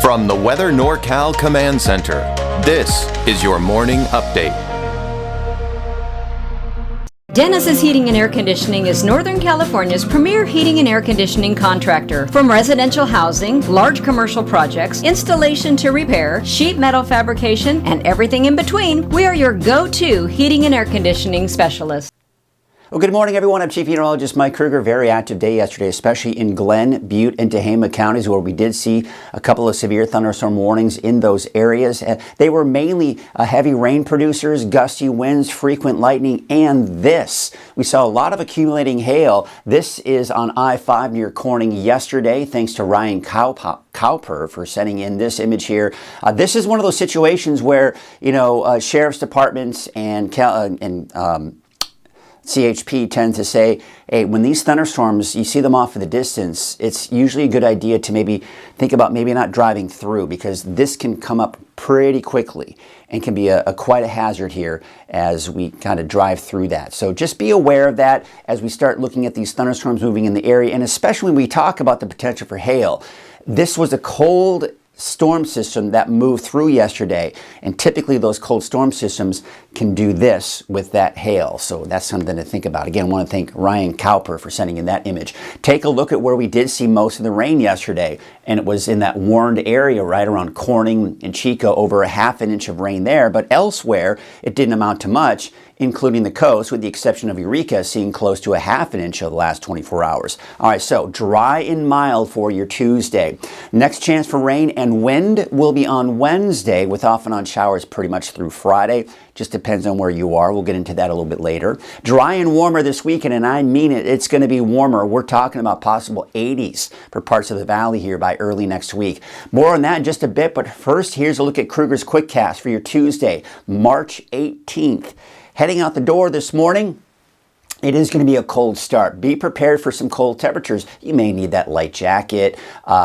From the Weather NorCal Command Center, this is your morning update. Dennis's Heating and Air Conditioning is Northern California's premier heating and air conditioning contractor. From residential housing, large commercial projects, installation to repair, sheet metal fabrication, and everything in between, we are your go-to heating and air conditioning specialist. Well, good morning, everyone. I'm Chief Meteorologist Mike Krueger. Very active day yesterday, especially in Glenn, Butte, and Tehama counties, where we did see a couple of severe thunderstorm warnings in those areas. They were mainly heavy rain producers, gusty winds, frequent lightning, and this. We saw a lot of accumulating hail. This is on I-5 near Corning yesterday, thanks to Ryan Cowper for sending in this image here. This is one of those situations where, sheriff's departments and CHP tend to say, hey, when these thunderstorms, you see them off in the distance, it's usually a good idea to maybe think about maybe not driving through, because this can come up pretty quickly and can be quite a hazard here as we kind of drive through that. So just be aware of that as we start looking at these thunderstorms moving in the area, and especially when we talk about the potential for hail. This was a cold storm system that moved through yesterday, and typically those cold storm systems can do this with that hail, so that's something to think about. Again, I want to thank Ryan Cowper for sending in that image. Take a look at where we did see most of the rain yesterday, and it was in that warned area right around Corning and Chico, over a ½ inch of rain there, but elsewhere it didn't amount to much, including the coast, with the exception of Eureka, seeing close to a ½ inch of the last 24 hours. All right, so dry and mild for your Tuesday. Next chance for rain and wind will be on Wednesday, with off and on showers pretty much through Friday. Just depends on where you are. We'll get into that a little bit later. Dry and warmer this weekend, and I mean it. It's going to be warmer. We're talking about possible 80s for parts of the valley here by early next week. More on that in just a bit, but first, here's a look at Krueger's Quickcast for your Tuesday, March 18th. Heading out the door this morning, it is going to be a cold start. Be prepared for some cold temperatures. You may need that light jacket.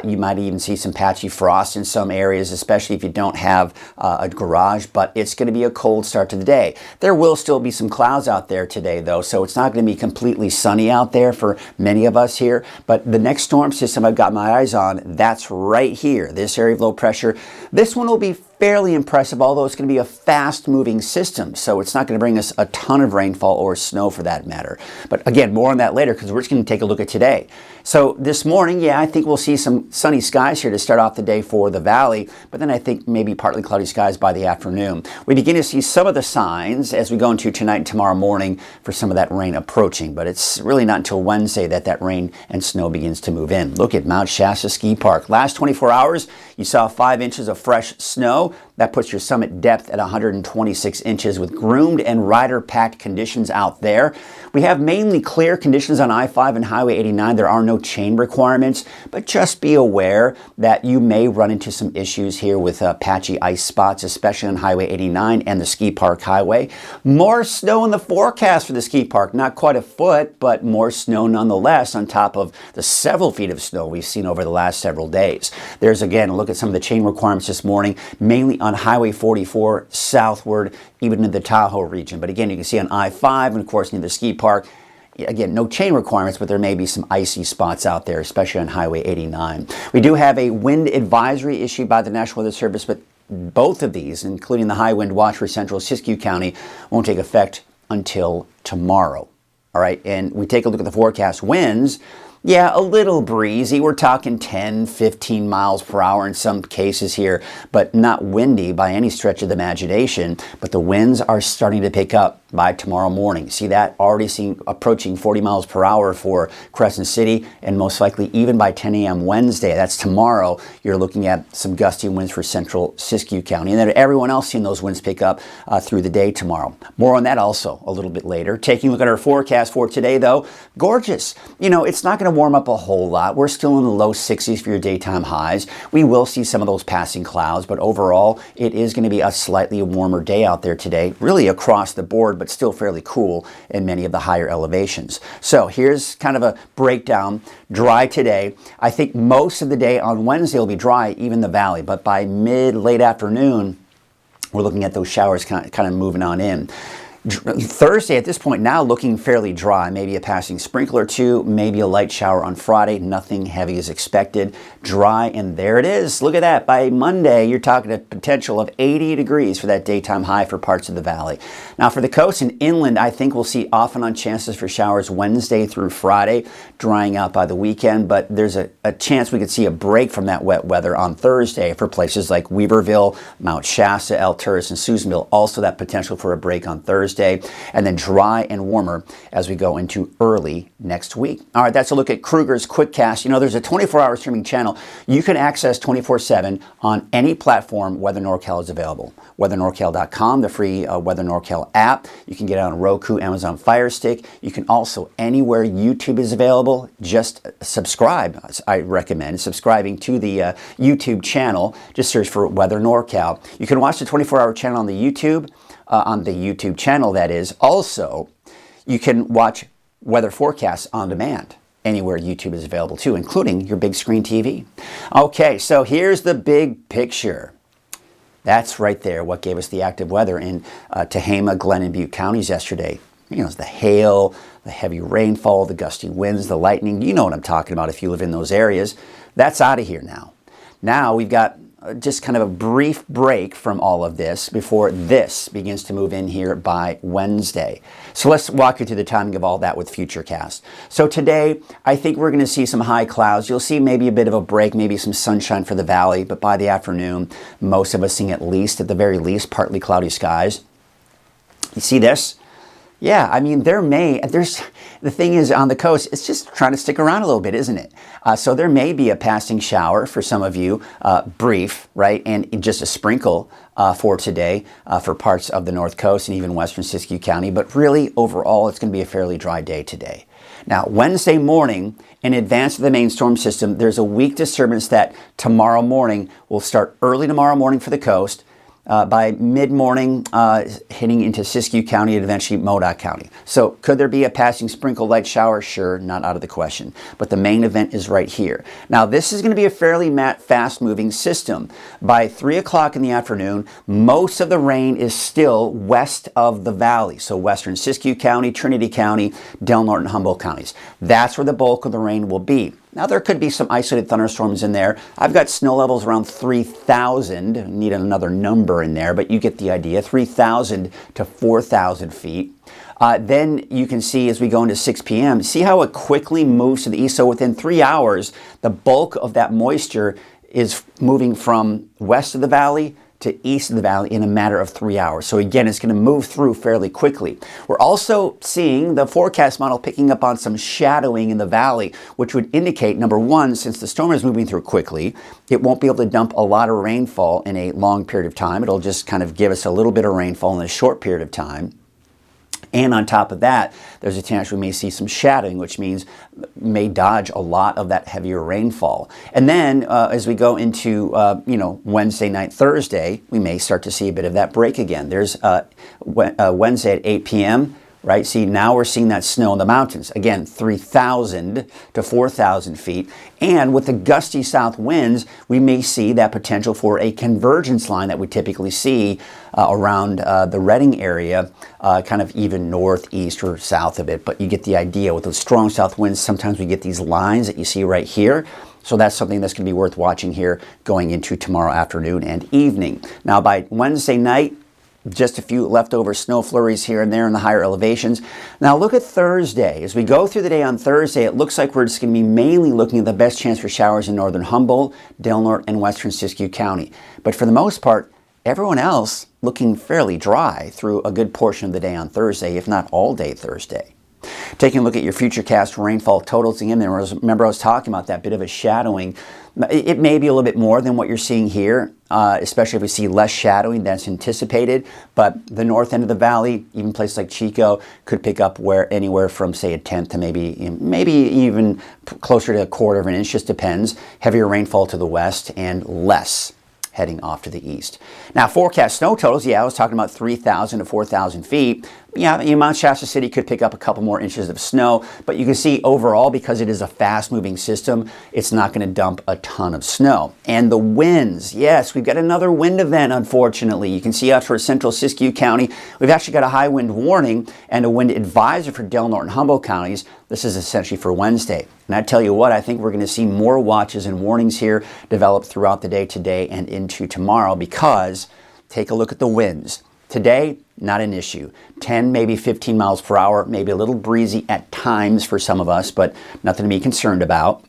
You might even see some patchy frost in some areas, especially if you don't have a garage, but it's going to be a cold start to the day. There will still be some clouds out there today, though, so it's not going to be completely sunny out there for many of us here, but the next storm system I've got my eyes on, that's right here, this area of low pressure. This one will be fairly impressive, although it's going to be a fast-moving system, so it's not going to bring us a ton of rainfall or snow for that matter. But again, more on that later, because we're just going to take a look at today. So this morning, yeah, I think we'll see some sunny skies here to start off the day for the valley, but then I think maybe partly cloudy skies by the afternoon. We begin to see some of the signs as we go into tonight and tomorrow morning for some of that rain approaching, but it's really not until Wednesday that that rain and snow begins to move in. Look at Mount Shasta Ski Park. Last 24 hours, you saw 5 inches of fresh snow. That puts your summit depth at 126 inches with groomed and rider-packed conditions out there. We have mainly clear conditions on I-5 and Highway 89. There are no chain requirements, but just be aware that you may run into some issues here with patchy ice spots, especially on Highway 89 and the Ski Park Highway. More snow in the forecast for the ski park. Not quite a foot, but more snow nonetheless on top of the several feet of snow we've seen over the last several days. There's, again, a look at some of the chain requirements this morning, mainly on Highway 44 southward, even in the Tahoe region. But again, you can see on I-5 and, of course, near the ski park, again, no chain requirements, but there may be some icy spots out there, especially on Highway 89. We do have a wind advisory issued by the National Weather Service, but both of these, including the high wind watch for central Siskiyou County, won't take effect until tomorrow. All right, and we take a look at the forecast winds. Yeah, a little breezy. We're talking 10, 15 miles per hour in some cases here, but not windy by any stretch of the imagination. But the winds are starting to pick up by tomorrow morning. See that? Already approaching 40 miles per hour for Crescent City, and most likely even by 10 a.m. Wednesday. That's tomorrow. You're looking at some gusty winds for central Siskiyou County. And then everyone else seeing those winds pick up through the day tomorrow. More on that also a little bit later. Taking a look at our forecast for today, though, gorgeous. It's not going to warm up a whole lot. We're still in the low 60s for your daytime highs. We will see some of those passing clouds, but overall, it is going to be a slightly warmer day out there today, really across the board, but still fairly cool in many of the higher elevations. So here's kind of a breakdown. Dry today. I think most of the day on Wednesday will be dry, even the valley, but by late afternoon, we're looking at those showers kind of moving on in. Thursday at this point now looking fairly dry, maybe a passing sprinkle or two, maybe a light shower on Friday. Nothing heavy is expected. Dry, and there it is. Look at that. By Monday, you're talking a potential of 80 degrees for that daytime high for parts of the valley. Now for the coast and inland, I think we'll see off and on chances for showers Wednesday through Friday, drying out by the weekend, but there's a chance we could see a break from that wet weather on Thursday for places like Weaverville, Mount Shasta, Alturas, and Susanville. Also that potential for a break on Thursday, and then dry and warmer as we go into early next week. All right, that's a look at Krueger's QuickCast. You know, there's a 24-hour streaming channel you can access 24/7 on any platform Weather NorCal is available. WeatherNorCal.com, the free Weather NorCal app. You can get it on Roku, Amazon Fire Stick. You can also, anywhere YouTube is available, just subscribe. I recommend subscribing to the YouTube channel. Just search for Weather NorCal. You can watch the 24-hour channel on the YouTube channel, that is. Also, you can watch weather forecasts on demand anywhere YouTube is available too, including your big screen TV. Okay, so here's the big picture. That's right there what gave us the active weather in Tehama, Glenn, and Butte counties yesterday. You know, it's the hail, the heavy rainfall, the gusty winds, the lightning. You know what I'm talking about if you live in those areas. That's out of here now. Now we've got just kind of a brief break from all of this before this begins to move in here by Wednesday. So let's walk you through the timing of all that with Futurecast. So today, I think we're going to see some high clouds. You'll see maybe a bit of a break, maybe some sunshine for the valley, but by the afternoon, most of us seeing at the very least, partly cloudy skies. You see this? Yeah, I mean, the thing is on the coast, it's just trying to stick around a little bit, isn't it? So there may be a passing shower for some of you, brief, right? And just a sprinkle for today for parts of the North Coast and even western Siskiyou County. But really, overall, it's going to be a fairly dry day today. Now, Wednesday morning, in advance of the main storm system, there's a weak disturbance that tomorrow morning will start early tomorrow morning for the coast. By mid-morning, hitting into Siskiyou County and eventually Modoc County. So could there be a passing sprinkle light shower? Sure, not out of the question. But the main event is right here. Now, this is going to be a fairly fast-moving system. By 3 o'clock in the afternoon, most of the rain is still west of the valley. So western Siskiyou County, Trinity County, Del Norte, and Humboldt counties. That's where the bulk of the rain will be. Now, there could be some isolated thunderstorms in there. I've got snow levels around 3,000. Need another number in there, but you get the idea. 3,000 to 4,000 feet. Then you can see as we go into 6 p.m., see how it quickly moves to the east. So within 3 hours, the bulk of that moisture is moving from west of the valley to east of the valley in a matter of 3 hours. So again, it's going to move through fairly quickly. We're also seeing the forecast model picking up on some shadowing in the valley, which would indicate, number one, since the storm is moving through quickly, it won't be able to dump a lot of rainfall in a long period of time. It'll just kind of give us a little bit of rainfall in a short period of time. And on top of that, there's a chance we may see some shadowing, which means may dodge a lot of that heavier rainfall. And then as we go into Wednesday night, Thursday, we may start to see a bit of that break again. There's Wednesday at 8 p.m., right? See, now we're seeing that snow in the mountains. Again, 3,000 to 4,000 feet. And with the gusty south winds, we may see that potential for a convergence line that we typically see around the Redding area, kind of even northeast or south of it. But you get the idea. With those strong south winds, sometimes we get these lines that you see right here. So that's something that's going to be worth watching here going into tomorrow afternoon and evening. Now, by Wednesday night, just a few leftover snow flurries here and there in the higher elevations. Now look at Thursday. As we go through the day on Thursday, it looks like we're just going to be mainly looking at the best chance for showers in northern Humboldt, Del Norte, and western Siskiyou County. But for the most part, everyone else looking fairly dry through a good portion of the day on Thursday, if not all day Thursday. Taking a look at your Futurecast rainfall totals again, remember I was talking about that bit of a shadowing. It may be a little bit more than what you're seeing here, especially if we see less shadowing that's anticipated. But the north end of the valley, even places like Chico, could pick up anywhere from, say, a tenth to maybe even closer to a quarter of an inch. Just depends. Heavier rainfall to the west and less heading off to the east. Now, forecast snow totals, I was talking about 3,000 to 4,000 feet. Yeah, Mount Shasta City could pick up a couple more inches of snow, but you can see overall, because it is a fast-moving system, it's not going to dump a ton of snow. And the winds, yes, we've got another wind event, unfortunately. You can see out towards central Siskiyou County, we've actually got a high wind warning and a wind advisor for Del Norte and Humboldt counties. This is essentially for Wednesday. And I tell you what, I think we're going to see more watches and warnings here develop throughout the day today and into tomorrow, because take a look at the winds. Today, not an issue. 10, maybe 15 miles per hour, maybe a little breezy at times for some of us, but nothing to be concerned about.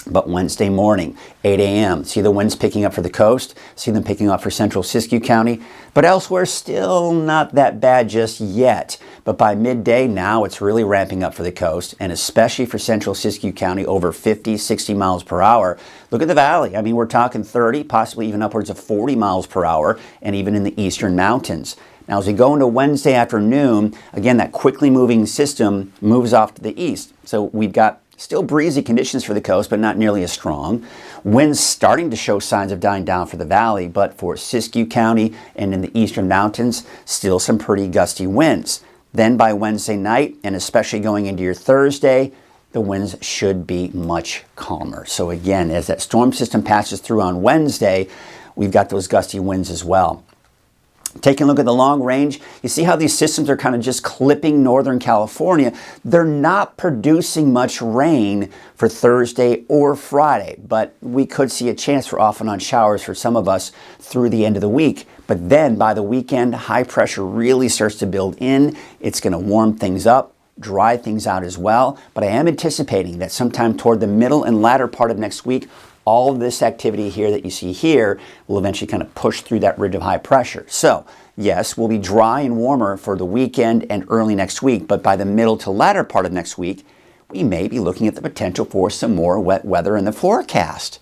But Wednesday morning, 8 a.m., see the winds picking up for the coast, see them picking up for central Siskiyou County, but elsewhere still not that bad just yet. But by midday, now it's really ramping up for the coast, and especially for central Siskiyou County, over 50, 60 miles per hour. Look at the valley. I mean, we're talking 30, possibly even upwards of 40 miles per hour, and even in the eastern mountains. Now, as we go into Wednesday afternoon, again, that quickly moving system moves off to the east. So we've got still breezy conditions for the coast, but not nearly as strong. Winds starting to show signs of dying down for the valley, but for Siskiyou County and in the eastern mountains, still some pretty gusty winds. Then by Wednesday night, and especially going into your Thursday, the winds should be much calmer. So again, as that storm system passes through on Wednesday, we've got those gusty winds as well. Taking a look at the long range, you see how these systems are kind of just clipping Northern California. They're not producing much rain for Thursday or Friday, but we could see a chance for off and on showers for some of us through the end of the week. But then by the weekend, high pressure really starts to build in. It's going to warm things up, dry things out as well. But I am anticipating that sometime toward the middle and latter part of next week, all of this activity here that you see here will eventually kind of push through that ridge of high pressure. So, yes, we'll be dry and warmer for the weekend and early next week, but by the middle to latter part of next week, we may be looking at the potential for some more wet weather in the forecast.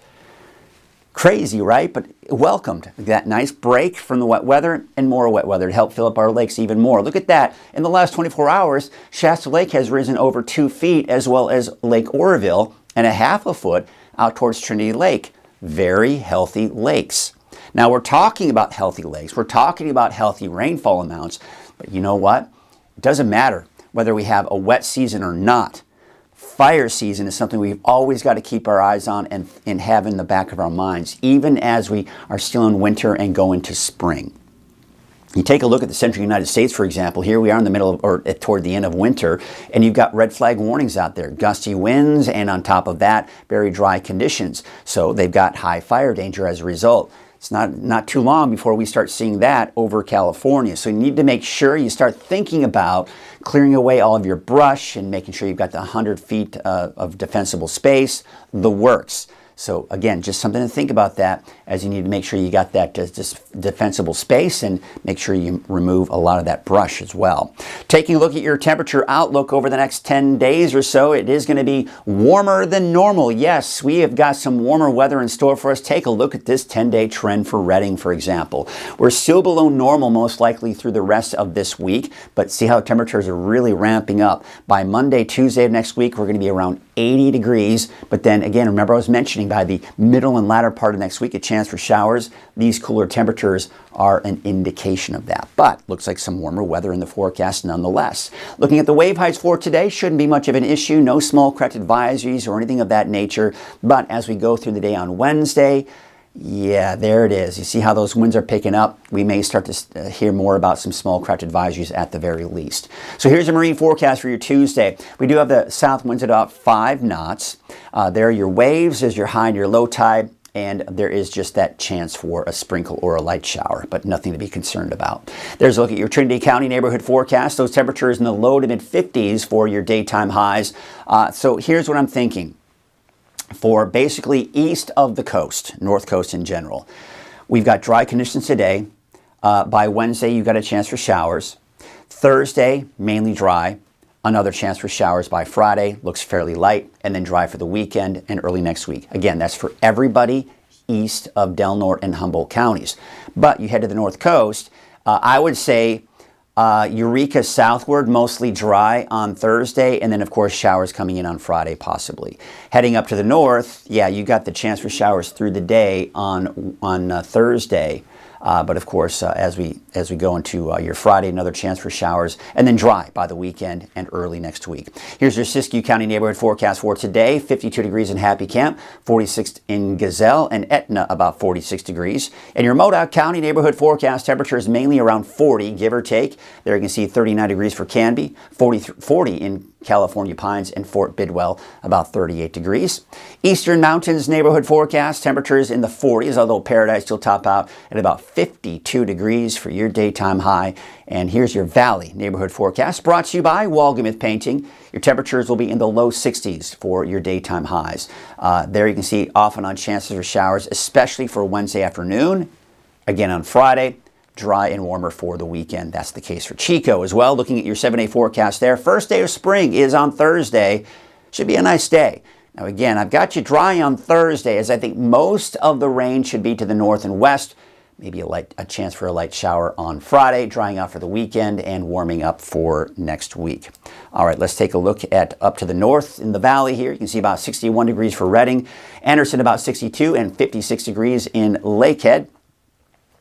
Crazy, right? But welcomed that nice break from the wet weather and more wet weather to help fill up our lakes even more. Look at that. In the last 24 hours, Shasta Lake has risen over 2 feet, as well as Lake Oroville, and a half a foot out towards Trinity Lake. Very healthy lakes. Now, we're talking about healthy lakes. We're talking about healthy rainfall amounts. But you know what? It doesn't matter whether we have a wet season or not. Fire season is something we've always got to keep our eyes on and have in the back of our minds, even as we are still in winter and go into spring. You take a look at the central United States, for example. Here we are in the middle of, or toward the end of winter, and you've got red flag warnings out there. Gusty winds, and on top of that, very dry conditions. So they've got high fire danger as a result. It's not too long before we start seeing that over California. So you need to make sure you start thinking about clearing away all of your brush and making sure you've got the 100 feet of defensible space, the works. So again, just something to think about that, as you need to make sure you got that defensible space and make sure you remove a lot of that brush as well. Taking a look at your temperature outlook over the next 10 days or so, it is going to be warmer than normal. Yes, we have got some warmer weather in store for us. Take a look at this 10-day trend for Redding, for example. We're still below normal most likely through the rest of this week, but see how temperatures are really ramping up. By Monday, Tuesday of next week, we're going to be around 80 degrees. But then again, remember I was mentioning by the middle and latter part of next week, a chance for showers. These cooler temperatures are an indication of that. But looks like some warmer weather in the forecast nonetheless. Looking at the wave heights for today, shouldn't be much of an issue. No small craft advisories or anything of that nature. But as we go through the day on Wednesday, yeah, there it is. You see how those winds are picking up? We may start to hear more about some small craft advisories at the very least. So here's a marine forecast for your Tuesday. We do have the south winds at about 5 knots. There are your waves, there's your high and your low tide, and there is just that chance for a sprinkle or a light shower, but nothing to be concerned about. There's a look at your Trinity County neighborhood forecast. Those temperatures in the low to mid 50s for your daytime highs. So here's what I'm thinking. For basically east of the coast, North Coast in general, we've got dry conditions today. By Wednesday, you've got a chance for showers. Thursday, mainly dry. Another chance for showers by Friday. Looks fairly light, and then dry for the weekend and early next week. Again, that's for everybody east of Del Norte and Humboldt counties. But you head to the North Coast, I would say Eureka southward, mostly dry on Thursday, and then of course showers coming in on Friday possibly. Heading up to the north, yeah, you got the chance for showers through the day on Thursday. But of course, as we go into your Friday, another chance for showers, and then dry by the weekend and early next week. Here's your Siskiyou County neighborhood forecast for today. 52 degrees in Happy Camp, 46 in Gazelle, and Etna about 46 degrees. And your Modoc County neighborhood forecast temperature is mainly around 40, give or take. There you can see 39 degrees for Canby, 40 in California Pines, and Fort Bidwell about 38 degrees. Eastern Mountains neighborhood forecast temperatures in the 40s, although Paradise will top out at about 52 degrees for your daytime high. And here's your Valley neighborhood forecast, brought to you by Walgamuth Painting. Your temperatures will be in the low 60s for your daytime highs. There you can see off and on chances for showers, especially for Wednesday afternoon. Again on Friday, dry and warmer for the weekend. That's the case for Chico as well. Looking at your 7-day forecast there, first day of spring is on Thursday. Should be a nice day. Now again, I've got you dry on Thursday, as I think most of the rain should be to the north and west. Maybe a chance for a light shower on Friday, drying out for the weekend and warming up for next week. All right, let's take a look at up to the north in the valley here. You can see about 61 degrees for Redding, Anderson about 62, and 56 degrees in Lakehead.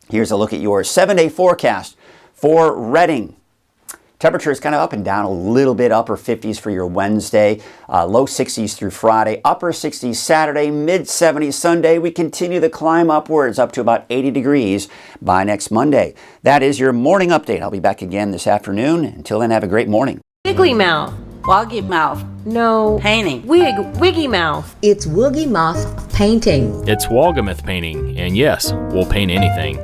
Here's a look at your 7-day forecast for Redding. Temperature is kind of up and down a little bit, upper 50s for your Wednesday, low 60s through Friday, upper 60s Saturday, mid 70s Sunday. We continue the climb upwards up to about 80 degrees by next Monday. That is your morning update. I'll be back again this afternoon. Until then, have a great morning. Wiggly mouth. Woggy mouth. No. Painting. Wiggy mouth. It's Woogie Moth Painting. It's Walgamuth Painting, and yes, we'll paint anything.